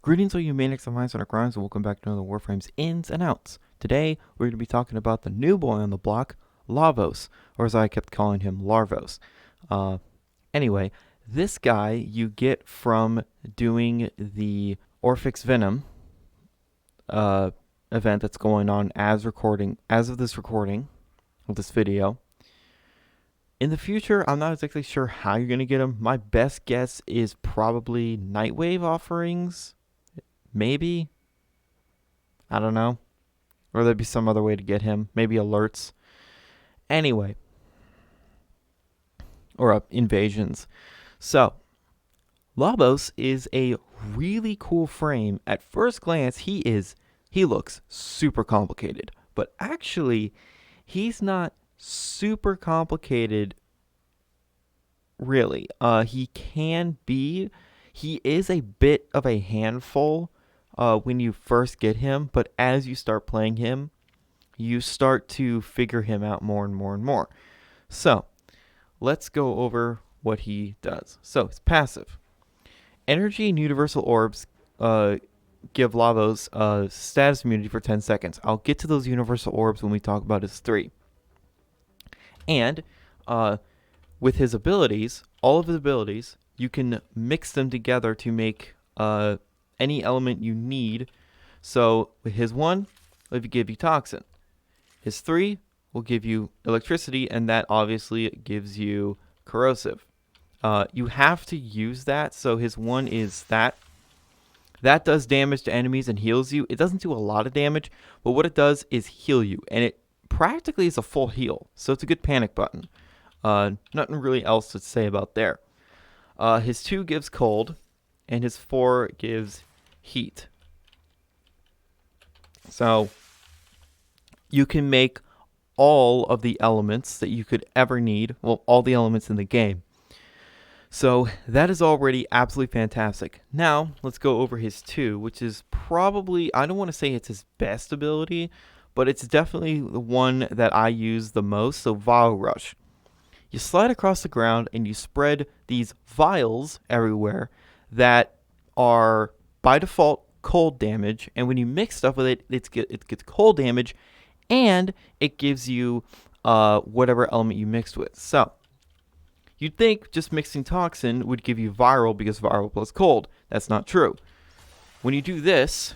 Greetings all you maniacs and minds on our crimes, and welcome back to another Warframe's ins and outs. Today, we're going to be talking about the new boy on the block, Lavos, or as I kept calling him, Larvos. Anyway, this guy you get from doing the Orphix Venom event that's going on as of this recording of this video. In the future, I'm not exactly sure how you're going to get him. My best guess is probably Nightwave offerings. Maybe. I don't know. Or there'd be some other way to get him. Maybe alerts. Anyway. Or invasions. So, Lavos is a really cool frame. At first glance, he looks super complicated. But actually, he's not super complicated, really. He is a bit of a handful when you first get him, but as you start playing him, you start to figure him out more and more and more. So, let's go over what he does. So, it's passive. Energy and universal orbs give Lavos status immunity for 10 seconds. I'll get to those universal orbs when we talk about his 3. And with his abilities, all of his abilities, you can mix them together to make any element you need. So with his 1, it'll give you toxin. His 3 will give you electricity, and that obviously gives you corrosive. You have to use that. So his 1 is that. That does damage to enemies and heals you. It doesn't do a lot of damage, but what it does is heal you, and it practically is a full heal, so it's a good panic button. Nothing really else to say about there. His 2 gives cold, and his 4 gives heat. So you can make all of the elements that you could ever need, well, all the elements in the game. So that is already absolutely fantastic. Now let's go over his 2, which is probably, I don't want to say it's his best ability, but it's definitely the one that I use the most. So Val Rush. You slide across the ground and you spread these vials everywhere that are by default cold damage, and when you mix stuff with it, it gets cold damage, and it gives you whatever element you mixed with. So you'd think just mixing toxin would give you viral because viral plus cold. That's not true. When you do this,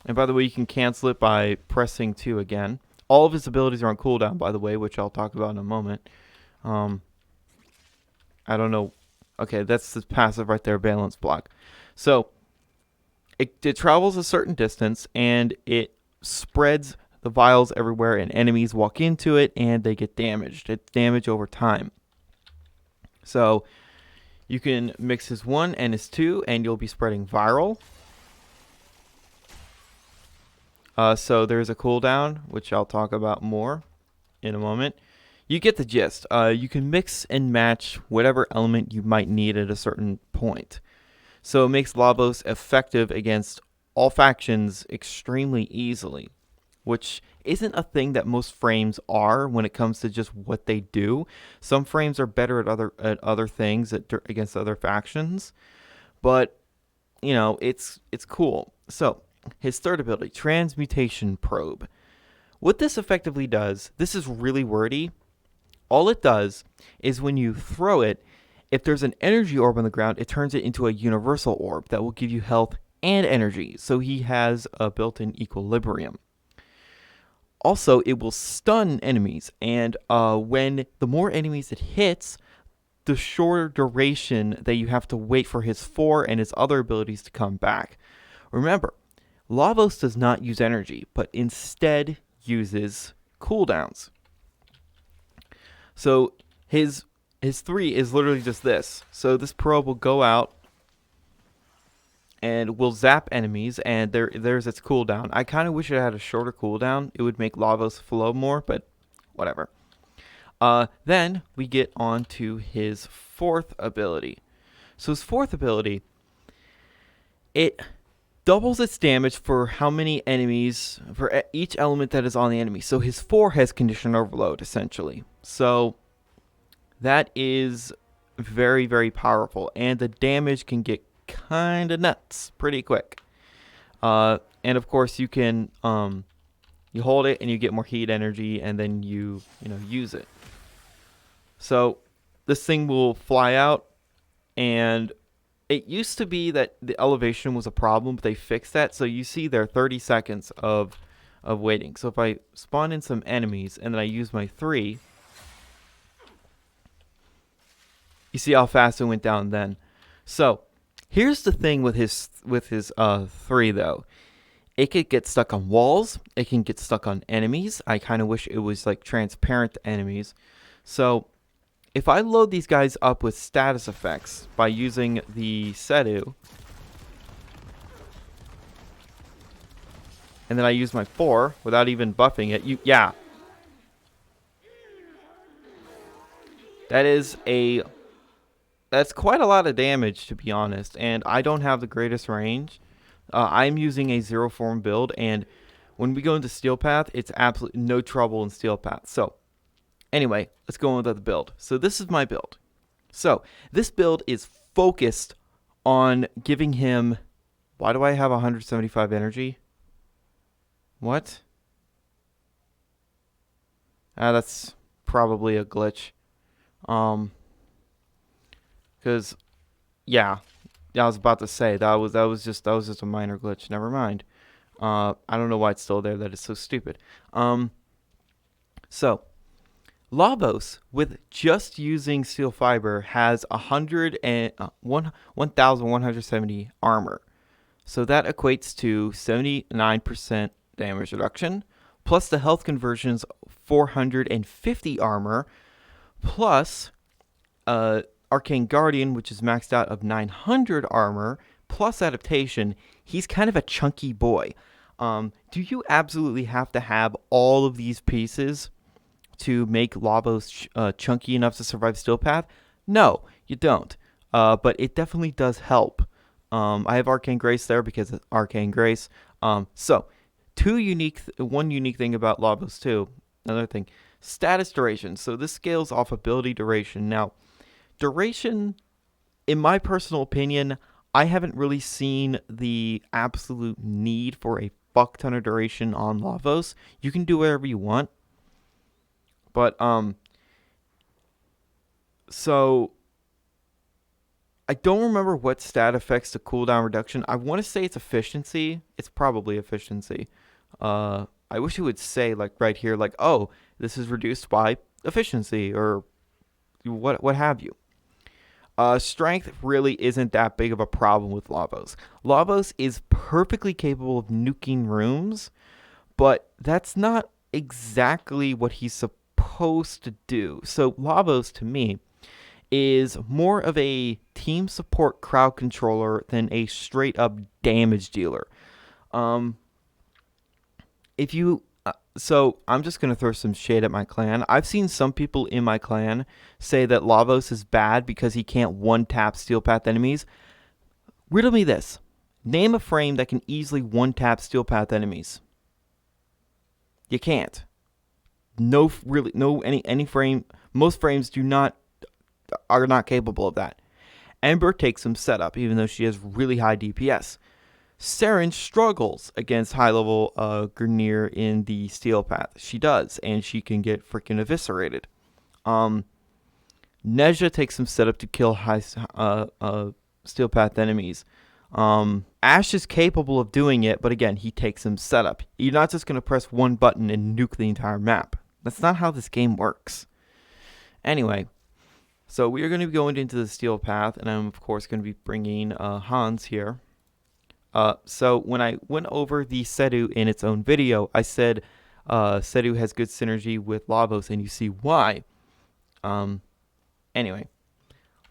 and by the way, you can cancel it by pressing 2 again. All of his abilities are on cooldown, by the way, which I'll talk about in a moment. I don't know. Okay, that's the passive right there, balance block. So it travels a certain distance, and it spreads the vials everywhere, and enemies walk into it, and they get damaged. It's damage over time. So you can mix his 1 and his 2, and you'll be spreading viral. So there's a cooldown, which I'll talk about more in a moment. You get the gist. You can mix and match whatever element you might need at a certain point. So it makes Lavos effective against all factions extremely easily, which isn't a thing that most frames are when it comes to just what they do. Some frames are better at other things against other factions, but you know, it's cool. So his 3rd ability, Transmutation Probe. What this effectively does, this is really wordy. All it does is when you throw it, if there's an energy orb on the ground, it turns it into a universal orb that will give you health and energy. So he has a built-in equilibrium. Also, it will stun enemies, and when the more enemies it hits, the shorter duration that you have to wait for his 4 and his other abilities to come back. Remember, Lavos does not use energy, but instead uses cooldowns. So his 3 is literally just this. So this probe will go out and will zap enemies, and there's its cooldown. I kind of wish it had a shorter cooldown. It would make Lavos flow more, but whatever. Then we get on to his 4th ability. So his 4th ability, it doubles its damage for how many enemies, for each element that is on the enemy. So his 4 has condition overload, essentially. So that is very, very powerful, and the damage can get kind of nuts pretty quick. And of course you can you hold it and you get more heat energy, and then you use it. So this thing will fly out, and it used to be that the elevation was a problem, but they fixed that. So you see there 30 seconds of waiting. So if I spawn in some enemies and then I use my 3, you see how fast it went down then. So here's the thing with his 3 though. It could get stuck on walls. It can get stuck on enemies. I kind of wish it was like transparent to enemies. So if I load these guys up with status effects by using the Sedu, and then I use my 4 without even buffing it, yeah. That's quite a lot of damage, to be honest, and I don't have the greatest range. I'm using a zero form build, and when we go into Steel Path, it's absolutely no trouble in Steel Path. So anyway, let's go on with the build. So this is my build. So this build is focused on giving him... Why do I have 175 energy? What? That's probably a glitch. Because, yeah, I was about to say that was just a minor glitch. Never mind. I don't know why it's still there. That is so stupid. So Lavos, with just using steel fiber, has 1,170 armor. So that equates to 79% damage reduction, plus the health conversion's 450 armor, plus Arcane Guardian, which is maxed out of 900 armor, plus adaptation. He's kind of a chunky boy. Do you absolutely have to have all of these pieces to make Lavos chunky enough to survive Steel Path? No, you don't. But it definitely does help. I have Arcane Grace there because it's Arcane Grace. So, one unique thing about Lavos too. Another thing, status duration. So this scales off ability duration. Now, duration, in my personal opinion, I haven't really seen the absolute need for a fuck ton of duration on Lavos. You can do whatever you want. But, so I don't remember what stat affects the cooldown reduction. I want to say it's efficiency. It's probably efficiency. I wish it would say, like, right here, like, oh, this is reduced by efficiency, or what have you. Strength really isn't that big of a problem with Lavos. Lavos is perfectly capable of nuking rooms, but that's not exactly what he's supposed to do. So Lavos, to me, is more of a team support crowd controller than a straight up damage dealer. So I'm just going to throw some shade at my clan. I've seen some people in my clan say that Lavos is bad because he can't one-tap Steel Path enemies. Riddle me this. Name a frame that can easily one-tap Steel Path enemies. You can't. No any frame. Most frames are not capable of that. Ember takes some setup, even though she has really high DPS. Saren struggles against high-level Grineer in the Steel Path. She does, and she can get freaking eviscerated. Nezha takes some setup to kill high Steel Path enemies. Ashe is capable of doing it, but again, he takes some setup. You're not just going to press one button and nuke the entire map. That's not how this game works. Anyway, so we are going to be going into the Steel Path, and I'm, of course, going to be bringing Hans here. So when I went over the Sedu in its own video, I said Sedu has good synergy with Lavos, and you see why. Anyway,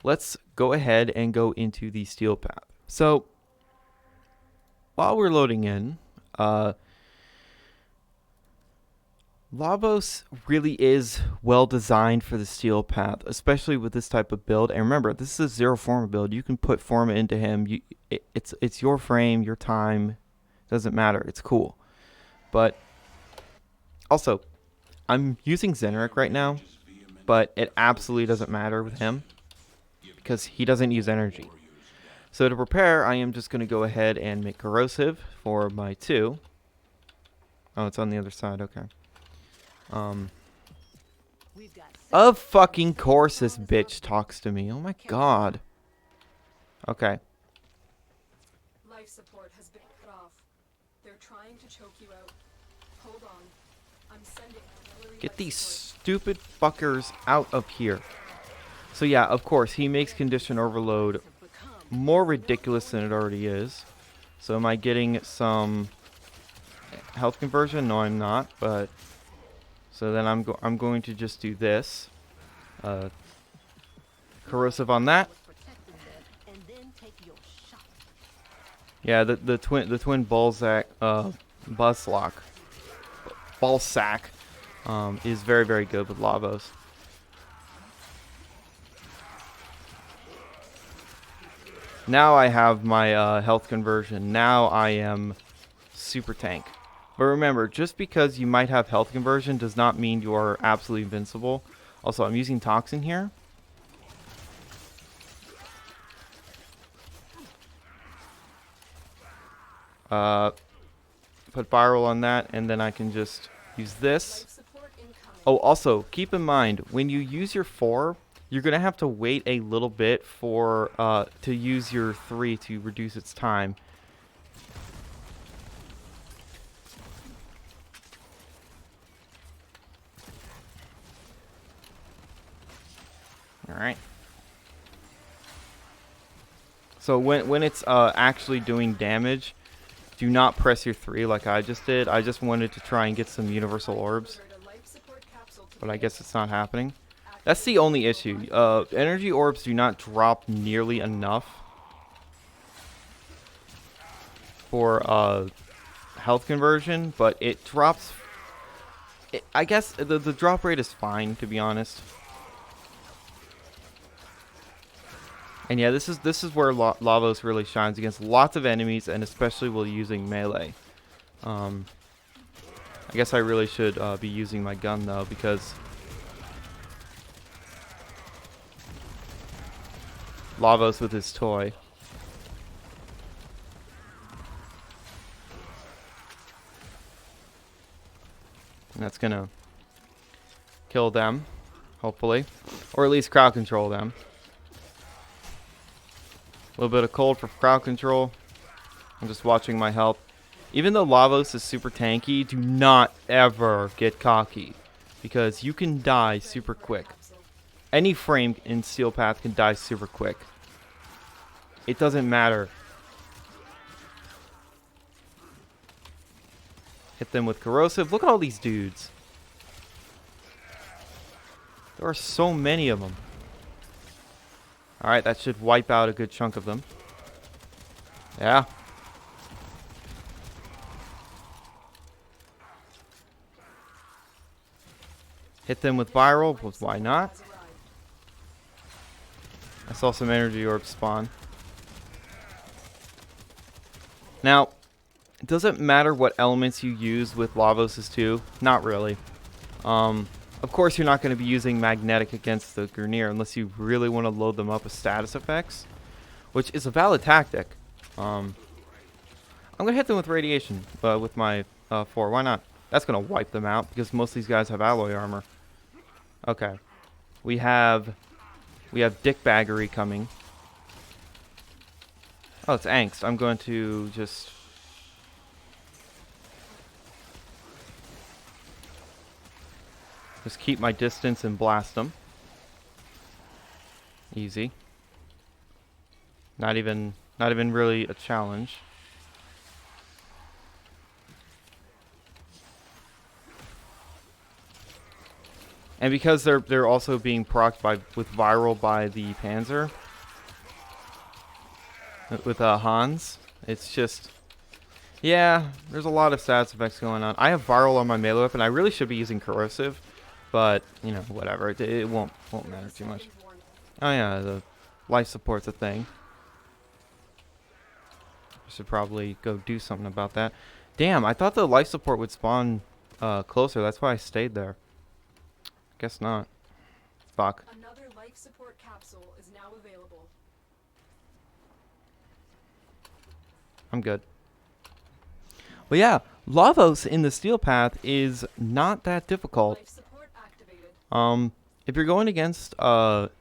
let's go ahead and go into the Steel Path. So while we're loading in, Lavos really is well designed for the Steel Path, especially with this type of build. And remember, this is a zero forma build. You can put forma into him. It's your frame, your time. Doesn't matter. It's cool. But also, I'm using Zeneric right now, but it absolutely doesn't matter with him because he doesn't use energy. So to prepare, I am just going to go ahead and make corrosive for my 2. Oh, it's on the other side. Okay. Of fucking course this bitch talks to me. Oh my god. Okay. Life support has been cut off. They're trying to choke you out. Hold on. I'm sending auxiliary Get life these support. stupid fuckers out of here. So yeah, of course, he makes condition overload more ridiculous than it already is. So am I getting some health conversion? No, I'm not. But so then I'm going to just do this. Corrosive on that. Yeah, the twin Balzac Buzzlock Ballsack is very, very good with Lavos. Now I have my health conversion. Now I am super tank. But remember, just because you might have health conversion does not mean you are absolutely invincible. Also, I'm using Toxin here. Put viral on that, and then I can just use this. Oh, also, keep in mind, when you use your 4, you're going to have to wait a little bit for to use your 3 to reduce its time. Alright. So when it's actually doing damage, do not press your 3 like I just did. I just wanted to try and get some universal orbs. But I guess it's not happening. That's the only issue. Energy orbs do not drop nearly enough for health conversion, but it drops. I guess the drop rate is fine, to be honest. And yeah, this is where Lavos really shines against lots of enemies, and especially while using melee. I guess I really should be using my gun though, because Lavos with his toy. And that's gonna kill them, hopefully. Or at least crowd control them. A little bit of cold for crowd control. I'm just watching my health. Even though Lavos is super tanky, do not ever get cocky, because you can die super quick. Any frame in Steel Path can die super quick. It doesn't matter. Hit them with corrosive. Look at all these dudes. There are so many of them. Alright, that should wipe out a good chunk of them. Yeah. Hit them with viral, but why not? I saw some energy orbs spawn. Now, it doesn't matter what elements you use with Lavos' 2. Not really. Of course, you're not going to be using magnetic against the Grineer unless you really want to load them up with status effects, which is a valid tactic. I'm going to hit them with radiation with my 4. Why not? That's going to wipe them out because most of these guys have alloy armor. Okay. We have dickbaggery coming. Oh, it's angst. I'm going to just keep my distance and blast them. Easy. Not even really a challenge. And because they're also being procced with viral by the Panzer, with Hans, it's just, yeah, there's a lot of status effects going on. I have viral on my melee weapon. I really should be using corrosive, but you know, whatever. It won't matter too much. Oh yeah, the life support's a thing. I should probably go do something about that. Damn, I thought the life support would spawn closer. That's why I stayed there. Guess not. Fuck. Another life support capsule is now available. I'm good. But yeah, Lavos in the Steel Path is not that difficult. Life support activated. If you're going against the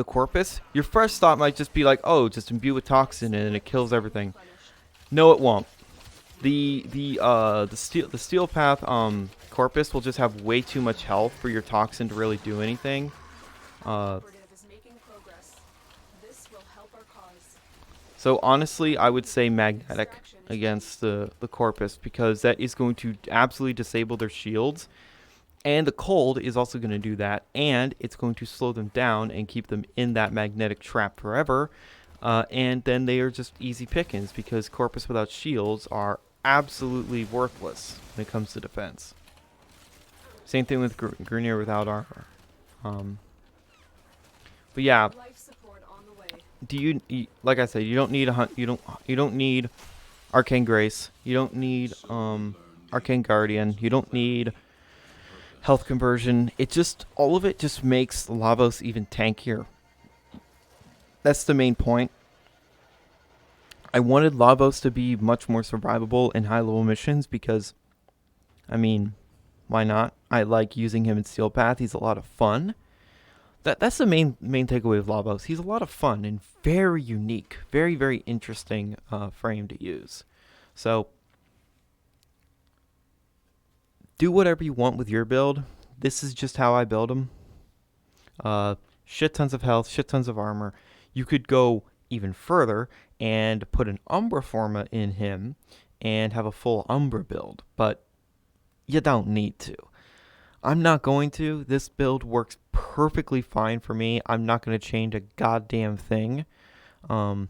Corpus, your first thought might just be like, oh, just imbue with toxin and it kills everything. Replenished. No, it won't. The Steel Path Corpus will just have way too much health for your toxin to really do anything. Operative is making progress. This will help our cause. So honestly, I would say magnetic against the Corpus, because that is going to absolutely disable their shields. And the cold is also going to do that, and it's going to slow them down and keep them in that magnetic trap forever. And then they are just easy pickings, because Corpus without shields are absolutely worthless when it comes to defense. Same thing with Grunier without armor. But yeah, Life support on the way. like I said, you don't need a hunt. You don't need Arcane Grace. You don't need Arcane Guardian. You don't need health conversion. It just, all of it just makes Lavos even tankier. That's the main point. I wanted Lavos to be much more survivable in high level missions because, I mean, why not? I like using him in Steel Path. He's a lot of fun. That's the main takeaway of Lavos. He's a lot of fun and very unique, very, very interesting frame to use. So do whatever you want with your build. This is just how I build them. Shit tons of health, shit tons of armor. You could go even further and put an Umbra Forma in him and have a full Umbra build, but you don't need to. I'm not going to. This build works perfectly fine for me. I'm not going to change a goddamn thing. Main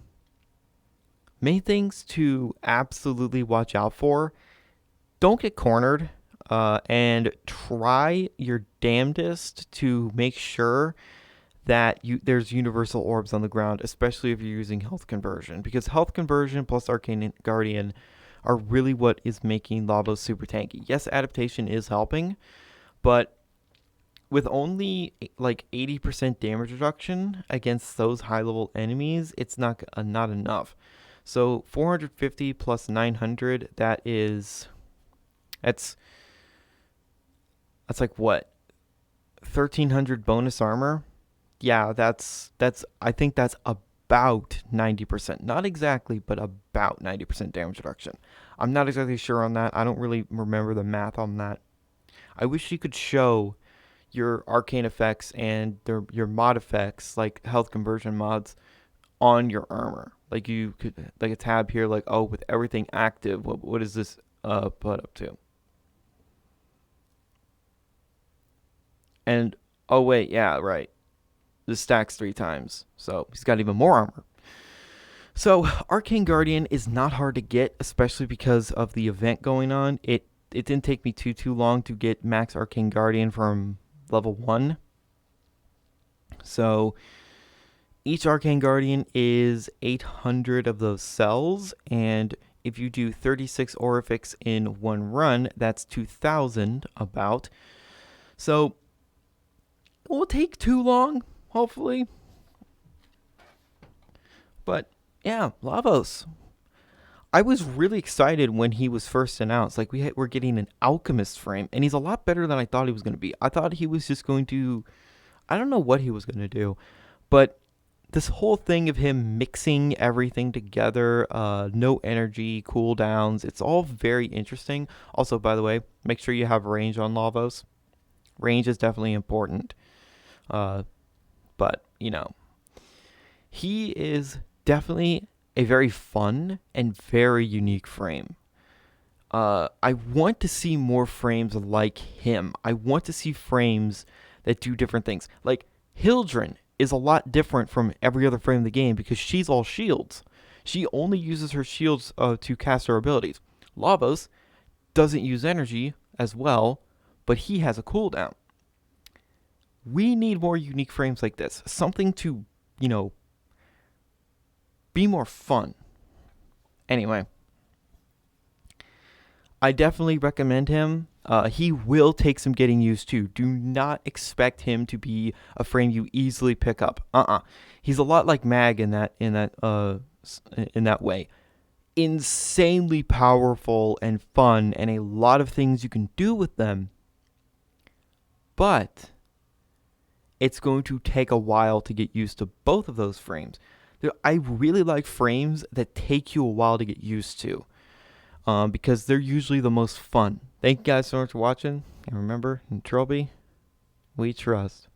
things to absolutely watch out for: don't get cornered. And try your damnedest to make sure that there's universal orbs on the ground, especially if you're using health conversion, because health conversion plus Arcane Guardian are really what is making Lavos super tanky. Yes, adaptation is helping, but with only like 80% damage reduction against those high level enemies, it's not enough. So 450 plus 900, that's like what, 1300 bonus armor. Yeah, that's I think that's about 90%, not exactly, but about 90% damage reduction. I'm not exactly sure on that. I don't really remember the math on that. I wish you could show your arcane effects and your mod effects, like health conversion mods, on your armor. Like you could, like a tab here, like, oh, with everything active, what is this put up to? And oh wait, yeah, right. This stacks 3 times, so he's got even more armor. So Arcane Guardian is not hard to get, especially because of the event going on. It didn't take me too long to get max Arcane Guardian from level 1. So each Arcane Guardian is 800 of those cells, and if you do 36 Orifics in one run, that's 2,000 about. So it won't take too long, hopefully. But yeah, Lavos. I was really excited when he was first announced. Like, we're getting an alchemist frame, and he's a lot better than I thought he was going to be. I thought he was just going to, I don't know what he was going to do, but this whole thing of him mixing everything together, no energy, cooldowns, it's all very interesting. Also, by the way, make sure you have range on Lavos. Range is definitely important. But, you know, he is definitely a very fun and very unique frame. I want to see more frames like him. I want to see frames that do different things. Like, Hildren is a lot different from every other frame in the game because she's all shields. She only uses her shields to cast her abilities. Lavos doesn't use energy as well, but he has a cooldown. We need more unique frames like this. Something to, you know, be more fun. Anyway, I definitely recommend him. He will take some getting used to. Do not expect him to be a frame you easily pick up. He's a lot like Mag in that way. insanely powerful and fun, and a lot of things you can do with them. But it's going to take a while to get used to both of those frames. I really like frames that take you a while to get used to, because they're usually the most fun. Thank you guys so much for watching. And remember, in Trilby, we trust.